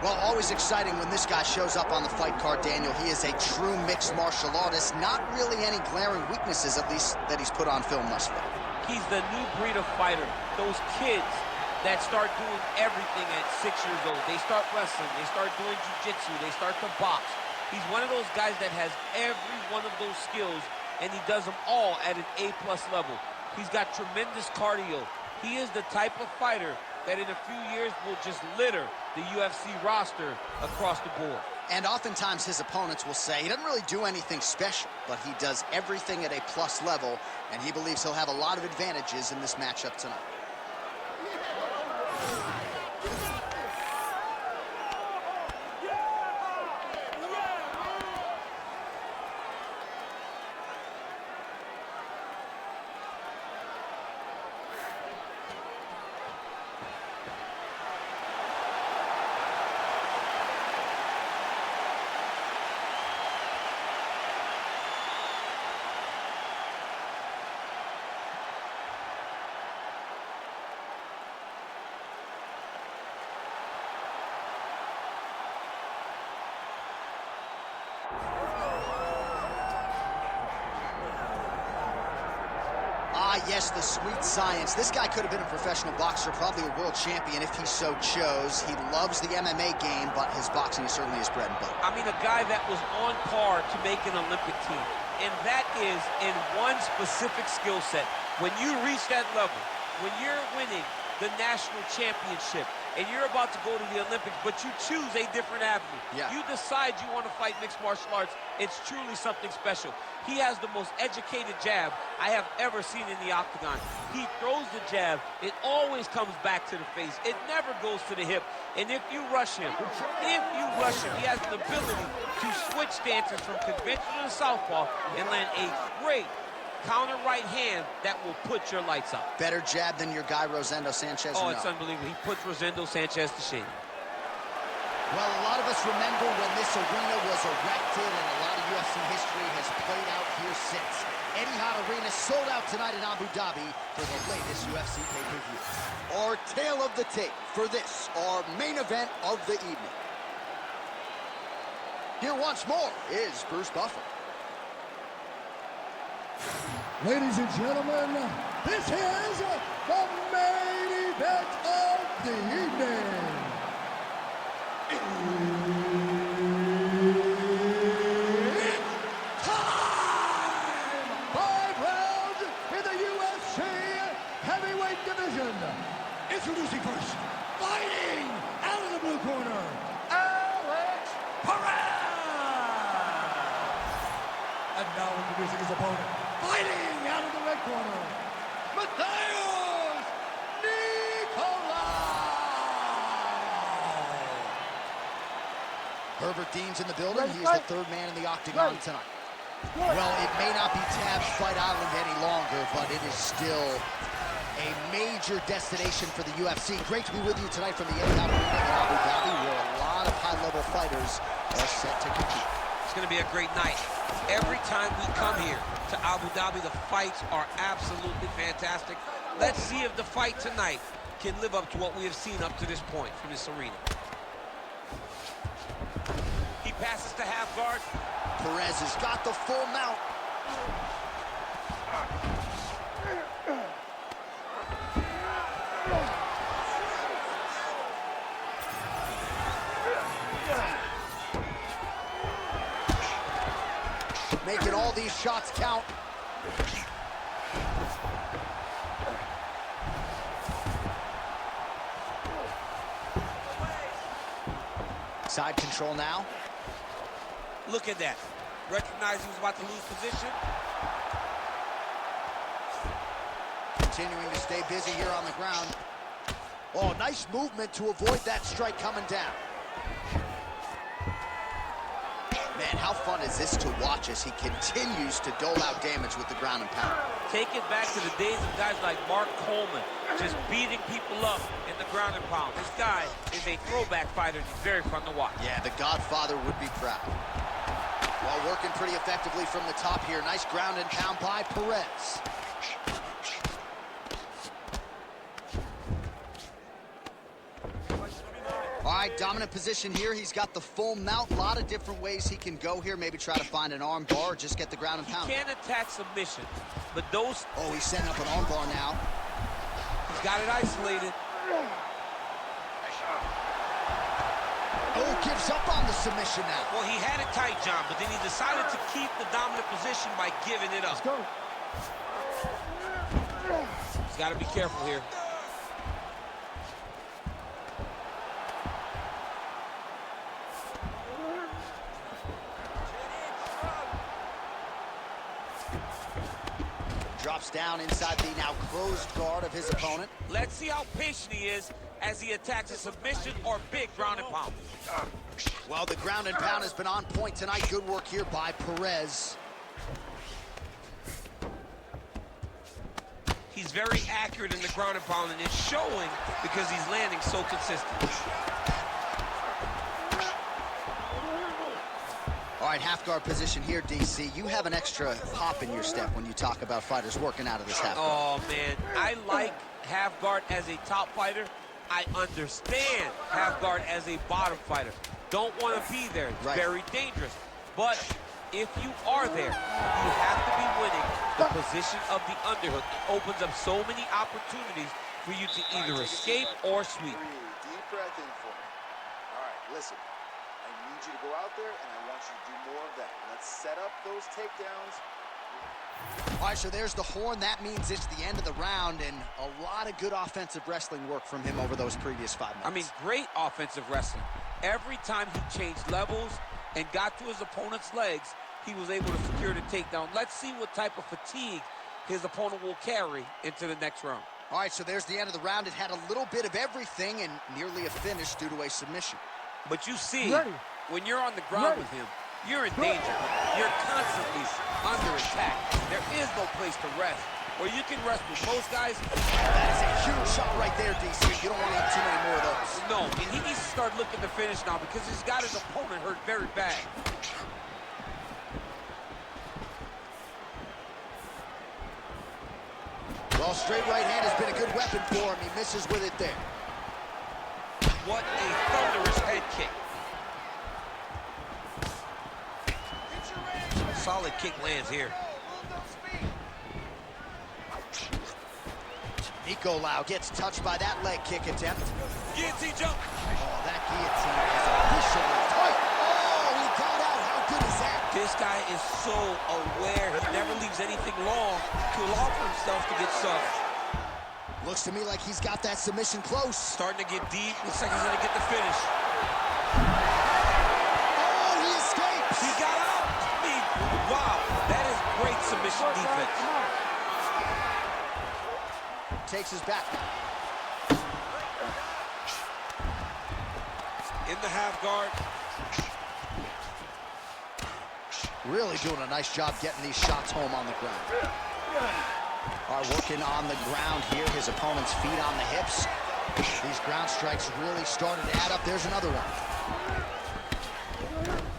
Well, always exciting when this guy shows up on the fight card, Daniel. He is a true mixed martial artist. Not really any glaring weaknesses, at least, that he's put on film thus far. He's the new breed of fighter. Those kids that start doing everything at 6 years old. They start wrestling, they start doing jiu-jitsu, they start to box. He's one of those guys that has every one of those skills, and he does them all at an A+ level. He's got tremendous cardio. He is the type of fighter that in a few years will just litter the UFC roster across the board. And oftentimes his opponents will say he doesn't really do anything special, but he does everything at a plus level, and he believes he'll have a lot of advantages in this matchup tonight. Yes, the sweet science. This guy could have been a professional boxer, probably a world champion if he so chose. He loves the MMA game, but his boxing is certainly his bread and butter. I mean, a guy that was on par to make an Olympic team, and that is in one specific skill set. When you reach that level, when you're winning the national championship, and you're about to go to the Olympics, but you choose a different avenue. Yeah. You decide you want to fight mixed martial arts. It's truly something special. He has the most educated jab I have ever seen in the octagon. He throws the jab. It always comes back to the face. It never goes to the hip. And if you rush him, he has the ability to switch stances from conventional to southpaw and land a great counter right hand that will put your lights up. Better jab than your guy, Rosendo Sanchez. Oh, it's unbelievable. He puts Rosendo Sanchez to shame. Well, a lot of us remember when this arena was erected, and a lot of UFC history has played out here since. Etihad Arena sold out tonight in Abu Dhabi for the latest UFC pay-per-view. Our tale of the tape for this, our main event of the evening. Here once more is Bruce Buffer. Ladies and gentlemen, this is the main event of the evening. It's time! 5 rounds in the UFC heavyweight division. Introducing first, fighting out of the blue corner, Alex Perez. And now introducing his opponent, fighting out of the red corner, Matheus, Nicolau. Herbert Dean's in the building. He's the third man in the octagon tonight. Well, it may not be Tab's Fight Island any longer, but it is still a major destination for the UFC. Great to be with you tonight from the Etihad Arena in Abu Dhabi, where a lot of high-level fighters are set to compete. It's going to be a great night. Every time we come here to Abu Dhabi, the fights are absolutely fantastic. Let's see if the fight tonight can live up to what we have seen up to this point from this arena. He passes to half guard. Perez has got the full mount. Making all these shots count. Side control now. Look at that. Recognized he was about to lose position. Continuing to stay busy here on the ground. Oh, nice movement to avoid that strike coming down. Man, how fun is this to watch as he continues to dole out damage with the ground and pound? Take it back to the days of guys like Mark Coleman, just beating people up in the ground and pound. This guy is a throwback fighter. He's very fun to watch. Yeah, the Godfather would be proud. Well, working pretty effectively from the top here. Nice ground and pound by Perez. All right, right, dominant position here. He's got the full mount. A lot of different ways he can go here. Maybe try to find an arm bar or just get the ground and pound. He can't attack submission, but those... Oh, he's setting up an arm bar now. He's got it isolated. Oh, gives up on the submission now. Well, he had it tight, John, but then he decided to keep the dominant position by giving it up. Let's go. He's got to be careful here. Drops down inside the now closed guard of his opponent. Let's see how patient he is as he attacks a submission or big ground and pound. Well, the ground and pound has been on point tonight. Good work here by Perez. He's very accurate in the ground and pound, and it's showing because he's landing so consistent. All right, half guard position here, DC. You have an extra hop in your step when you talk about fighters working out of this half guard. Oh, man. I like half guard as a top fighter. I understand half guard as a bottom fighter. Don't want to be there. It's very dangerous. But if you are there, you have to be winning the position of the underhook. It opens up so many opportunities for you to either escape or sweep. Deep breath in for me. All right, listen. I need you to go out there, and I want you to do more of that. Let's set up those takedowns. All right, so there's the horn. That means it's the end of the round, and a lot of good offensive wrestling work from him over those previous 5 minutes. I mean, great offensive wrestling. Every time he changed levels and got to his opponent's legs, he was able to secure the takedown. Let's see what type of fatigue his opponent will carry into the next round. All right, so there's the end of the round. It had a little bit of everything and nearly a finish due to a submission. But you see, when you're on the ground with him, you're in danger. You're constantly under attack. There is no place to rest. Where you can rest with most guys. That is a huge shot right there, DC. You don't want to have too many more of those. No, and he needs to start looking to finish now because he's got his opponent hurt very bad. Well, straight right hand has been a good weapon for him. He misses with it there. What a thunderous head kick. Solid kick lands here. Nicolau gets touched by that leg kick attempt. Guillotine jump. Oh, that guillotine is officially tight. Oh, he got out. How good is that? This guy is so aware. He never leaves anything long to allow for himself to get sucked. Looks to me like he's got that submission close. Starting to get deep. Looks like he's going to get the finish. Oh, he escapes. He got out. I mean, wow. That is great submission defense. Takes his back. In the half guard. Really doing a nice job getting these shots home on the ground. All right, working on the ground here. His opponent's feet on the hips. These ground strikes really started to add up. There's another one.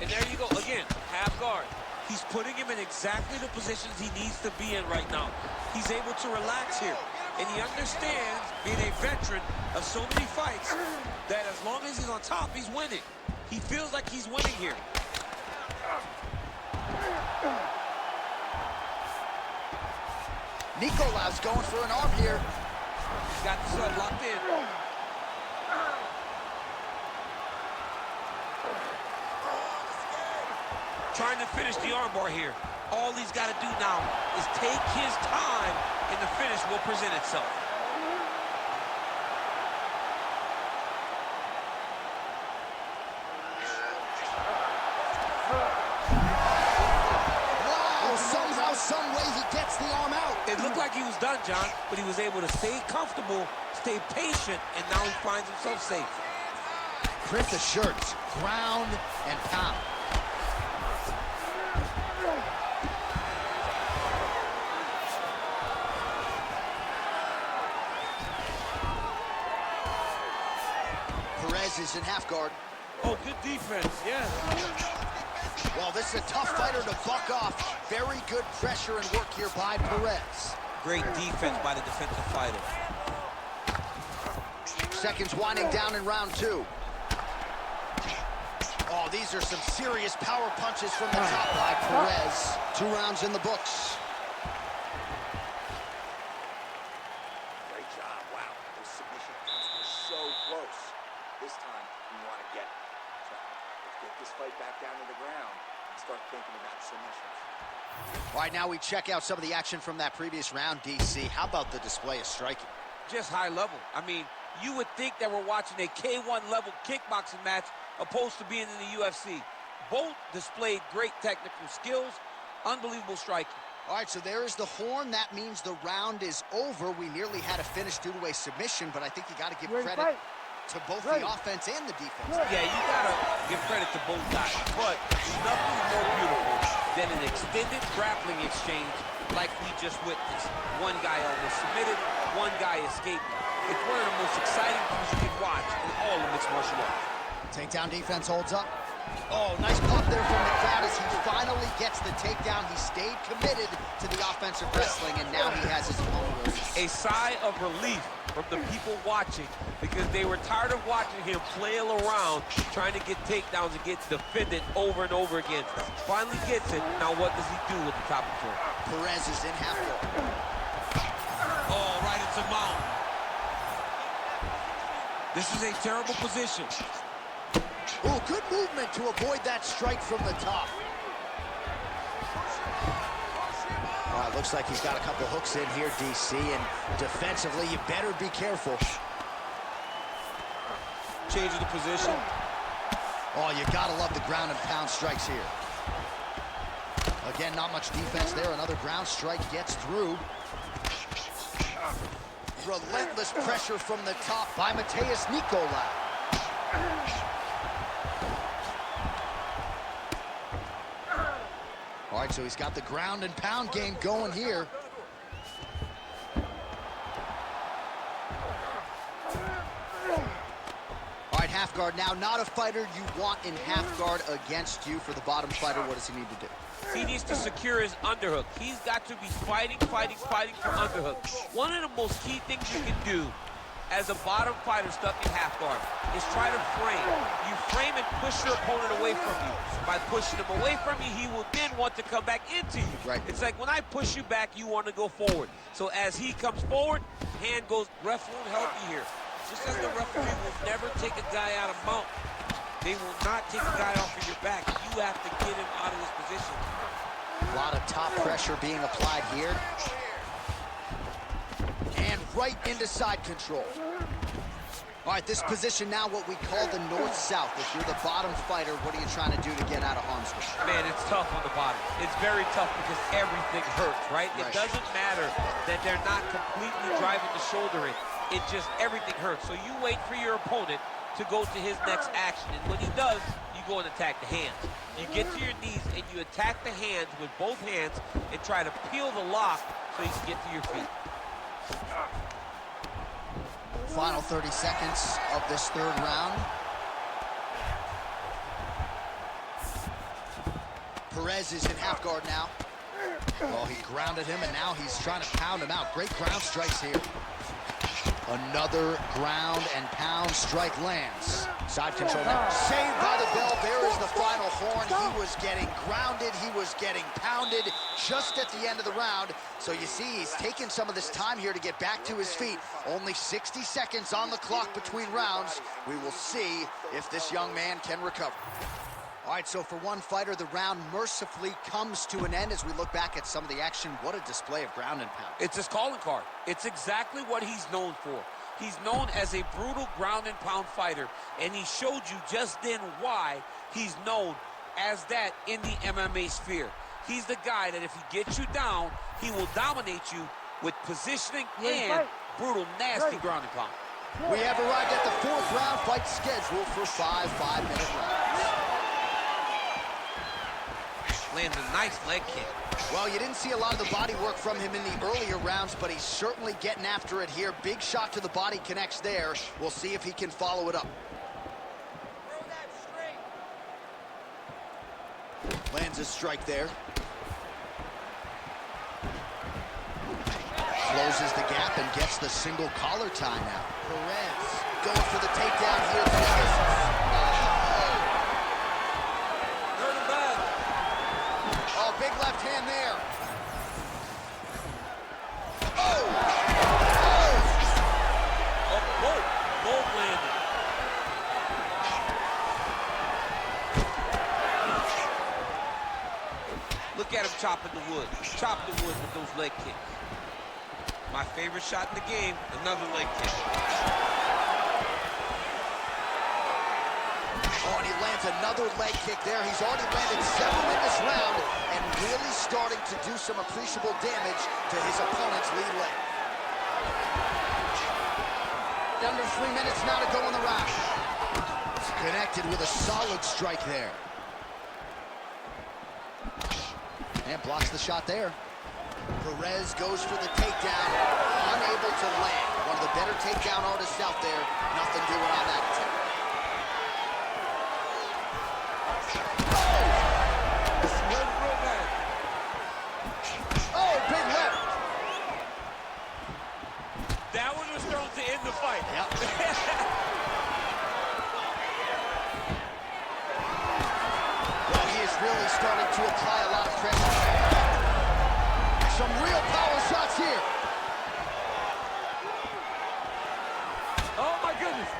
And there you go. Again, half guard. He's putting him in exactly the positions he needs to be in right now. He's able to relax here. And he understands, being a veteran of so many fights, that as long as he's on top, he's winning. He feels like he's winning here. Nicolau's going for an arm here. He's got the sub locked in. Trying to finish the armbar here. All he's got to do now is take his time, and the finish will present itself. Wow, somehow, some way he gets the arm out. It looked like he was done, John, but he was able to stay comfortable, stay patient, and now he finds himself safe. Print the shirts, ground and pound. Perez is in half guard. Oh, good defense, yes. Well, this is a tough fighter to buck off. Very good pressure and work here by Perez. Great defense by the defensive fighter. Seconds winding down in round two. Those are some serious power punches from the top by Perez. 2 rounds in the books. Great job. Wow. Those submission points were so close. This time, we want to get it. So, let's get this fight back down to the ground and start thinking about submissions. All right, now we check out some of the action from that previous round, DC. How about the display of striking? Just high level. I mean, you would think that we're watching a K1 level kickboxing match opposed to being in the UFC. Both displayed great technical skills, unbelievable striking. All right, so there is the horn. That means the round is over. We nearly had a finish due to a submission, but I think you got to give credit to both the offense and the defense. Yeah, you got to give credit to both guys, but nothing more beautiful than an extended grappling exchange like we just witnessed. One guy almost submitted, one guy escaped. It's one of the most exciting things you can watch in all of mixed martial arts. Takedown defense holds up. Oh, nice pop there from the crowd as he finally gets the takedown. He stayed committed to the offensive wrestling, and now he has his opponent. A sigh of relief from the people watching because they were tired of watching him flail around trying to get takedowns and get defended over and over again. Finally gets it. Now what does he do with the top control? Perez is in half guard. Oh, right into mount. This is a terrible position. Oh, good movement to avoid that strike from the top. All right, looks like he's got a couple hooks in here, DC, and defensively, you better be careful. Changing the position. Oh, you gotta love the ground and pound strikes here. Again, not much defense there. Another ground strike gets through. Relentless pressure from the top by Matheus Nicolau. All right, so he's got the ground and pound game going here. All right, half guard now. Not a fighter you want in half guard against you. For the bottom fighter, what does he need to do? He needs to secure his underhook. He's got to be fighting for underhook. One of the most key things you can do as a bottom fighter stuck in half guard is try to frame. You frame and push your opponent away from you. By pushing him away from you, he will then want to come back into you. Right. It's like when I push you back, you want to go forward. So as he comes forward, hand goes, ref won't help you here. Just as the referee will never take a guy out of mount. They will not take a guy off of your back. You have to get him out of his position. A lot of top pressure being applied here. And right into side control. All right, this position now what we call the north-south. If you're the bottom fighter, what are you trying to do to get out of harm's way? Man, it's tough on the bottom. It's very tough because everything hurts, right? It doesn't matter that they're not completely driving the shoulder in. It just, everything hurts. So you wait for your opponent to go to his next action. And when he does, you go and attack the hands. You get to your knees and you attack the hands with both hands and try to peel the lock so you can get to your feet. Final 30 seconds of this third round. Perez is in half guard now. Well, he grounded him, and now he's trying to pound him out. Great ground strikes here. Another ground and pound strike lands. Side control now. Saved by the bell. There is the final horn. He was getting grounded. He was getting pounded just at the end of the round. So you see, he's taking some of this time here to get back to his feet. Only 60 seconds on the clock between rounds. We will see if this young man can recover. All right, so for one fighter, the round mercifully comes to an end as we look back at some of the action. What a display of ground and pound. It's his calling card. It's exactly what he's known for. He's known as a brutal ground and pound fighter, and he showed you just then why he's known as that in the MMA sphere. He's the guy that if he gets you down, he will dominate you with positioning and brutal, nasty ground and pound. We have arrived at the fourth round fight scheduled for 5 5-minute rounds. Lands a nice leg kick. Well, you didn't see a lot of the body work from him in the earlier rounds, but he's certainly getting after it here. Big shot to the body connects there. We'll see if he can follow it up. Lands a strike there. Closes the gap and gets the single collar tie now. Perez going for the takedown here. land there. Oh! Both landed. Look at him chopping the wood. Chop the wood with those leg kicks. My favorite shot in the game, another leg kick. Oh, and he lands another leg kick there. He's already landed 7 in this round and really starting to do some appreciable damage to his opponent's lead leg. Under 3 minutes now to go in the round. Connected with a solid strike there. And blocks the shot there. Perez goes for the takedown, unable to land. One of the better takedown artists out there. Nothing doing on that attempt. Oh, big left. That one was thrown to end the fight. Yep. Well, he is really starting to apply a lot of pressure. Some real power shots here. Oh, my goodness.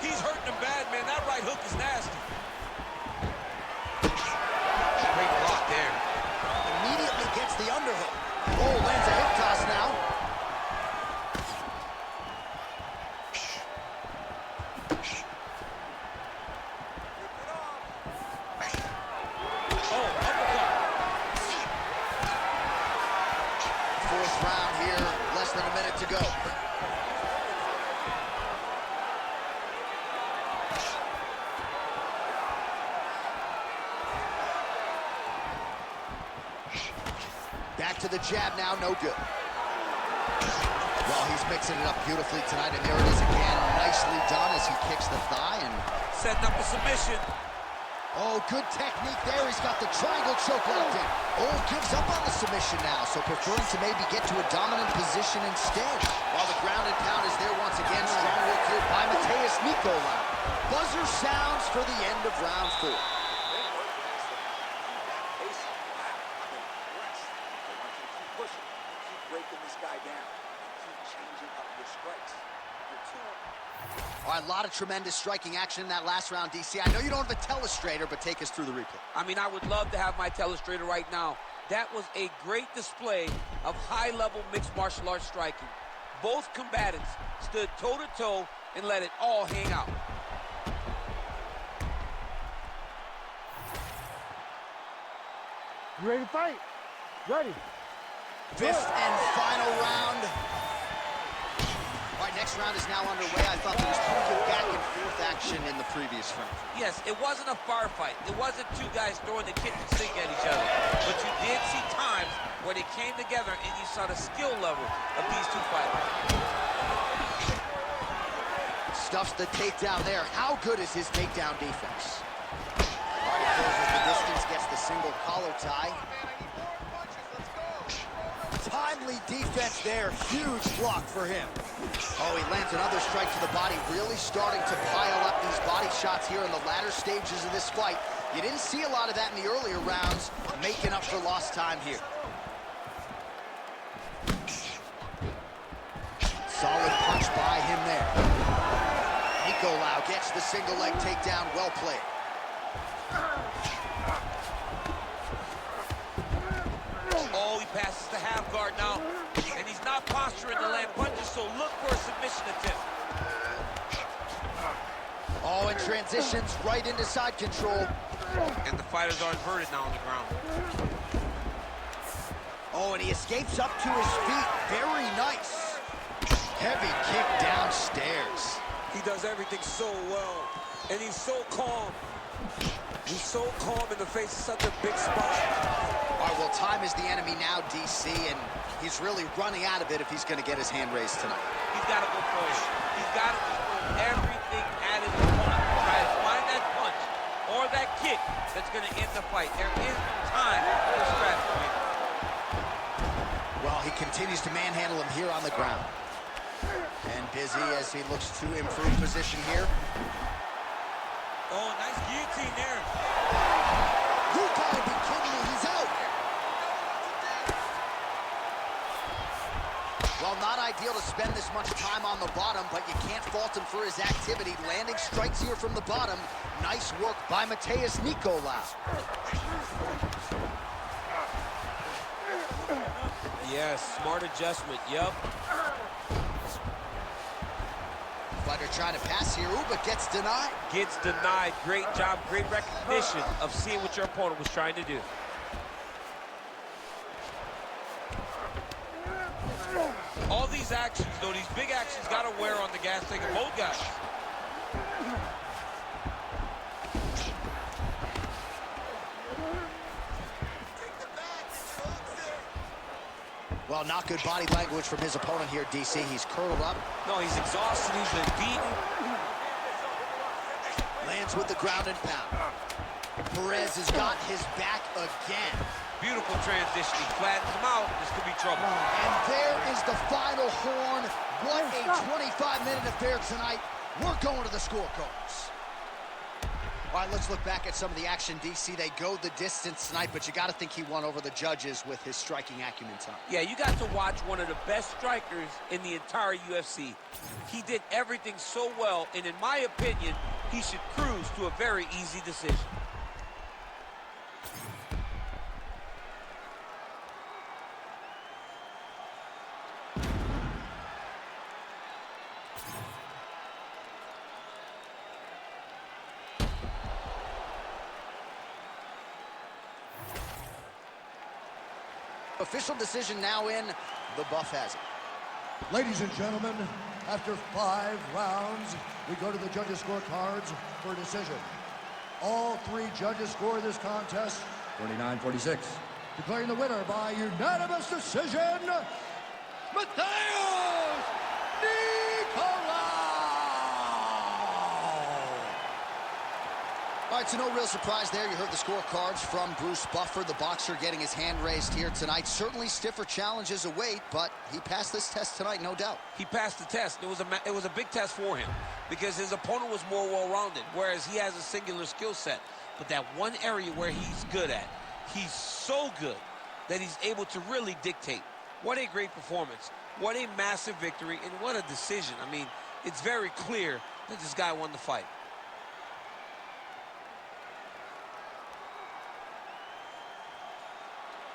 He's hurting him bad, man. That right hook is nasty. Great block there. Immediately gets the underhook. Oh, lands a hip toss now. Fourth round here, less than a minute to go. Back to the jab now, no good. Well, he's mixing it up beautifully tonight, and there it is again. Nicely done as he kicks the thigh and setting up a submission. Oh, good technique there. He's got the triangle choke locked in. Oh, gives up on the submission now, so preferring to maybe get to a dominant position instead. While the ground and pound is there once again. Strong work here by Matheus Nicolau. Buzzer sounds for the end of round 4. Breaking this guy down and keep changing up your strikes. All right, a lot of tremendous striking action in that last round, DC. I know you don't have a telestrator, but take us through the replay. I mean, I would love to have my telestrator right now. That was a great display of high-level mixed martial arts striking. Both combatants stood toe-to-toe and let it all hang out. You ready to fight? Ready. Fifth and final round. All right, next round is now underway. I thought there was pretty good back and forth action in the previous round. Yes, it wasn't a firefight. It wasn't two guys throwing the kitchen sink at each other. But you did see times where they came together and you saw the skill level of these two fighters. Stuffs the takedown there. How good is his takedown defense? All right, he closes the distance, gets the single collar tie. Timely defense there. Huge block for him. Oh, he lands another strike to the body, really starting to pile up these body shots here in the latter stages of this fight. You didn't see a lot of that in the earlier rounds, making up for lost time here. Solid punch by him there. Nicolau gets the single leg takedown, well played. Oh, he passes the half guard now. And he's not posturing to land punches, so look for a submission attempt. Oh, and transitions right into side control. And the fighters are inverted now on the ground. Oh, and he escapes up to his feet. Very nice. Heavy kick downstairs. He does everything so well. And he's so calm. He's so calm in the face of such a big spot. All right, well, time is the enemy now, DC, and he's really running out of it if he's going to get his hand raised tonight. He's got to go forward. He's got to throw everything at his opponent. Try to find that punch or that kick that's going to end the fight. There is no time for strategy. Well, he continues to manhandle him here on the ground. And busy as he looks to improve position here. Oh, nice guillotine there. You gotta be kidding me, he's out. ideal to spend this much time on the bottom, but you can't fault him for his activity. Landing strikes here from the bottom. Nice work by Matheus Nicolau. Yes, smart adjustment, yep. Fighter trying to pass here, but gets denied. Gets denied. Great job, great recognition of seeing what your opponent was trying to do. All these actions, though, these big actions got to wear on the gas tank of both guys. Well, not good body language from his opponent here, DC. He's curled up. No, he's exhausted. He's been beaten. Lands with the ground and pound. Perez has got his back again. Beautiful transition. He flattens him out. This could be trouble. And there is the final horn. What a 25-minute affair tonight. We're going to the scorecards. All right, let's look back at some of the action, DC. They go the distance tonight, but you got to think he won over the judges with his striking acumen tonight. Yeah, you got to watch one of the best strikers in the entire UFC. He did everything so well, and in my opinion, he should cruise to a very easy decision. Official decision now in. The buff has it. Ladies and gentlemen, after 5 rounds, we go to the judges' scorecards for a decision. All 3 judges score this contest 49-46. Declaring the winner by unanimous decision, Matheus Nicolau! All right, so no real surprise there. You heard the scorecards from Bruce Buffer, the boxer getting his hand raised here tonight. Certainly stiffer challenges await, but he passed this test tonight, no doubt. He passed the test. It was a big test for him because his opponent was more well-rounded, whereas he has a singular skill set. But that one area where he's good at, he's so good that he's able to really dictate. What a great performance. What a massive victory, and what a decision. I mean, it's very clear that this guy won the fight.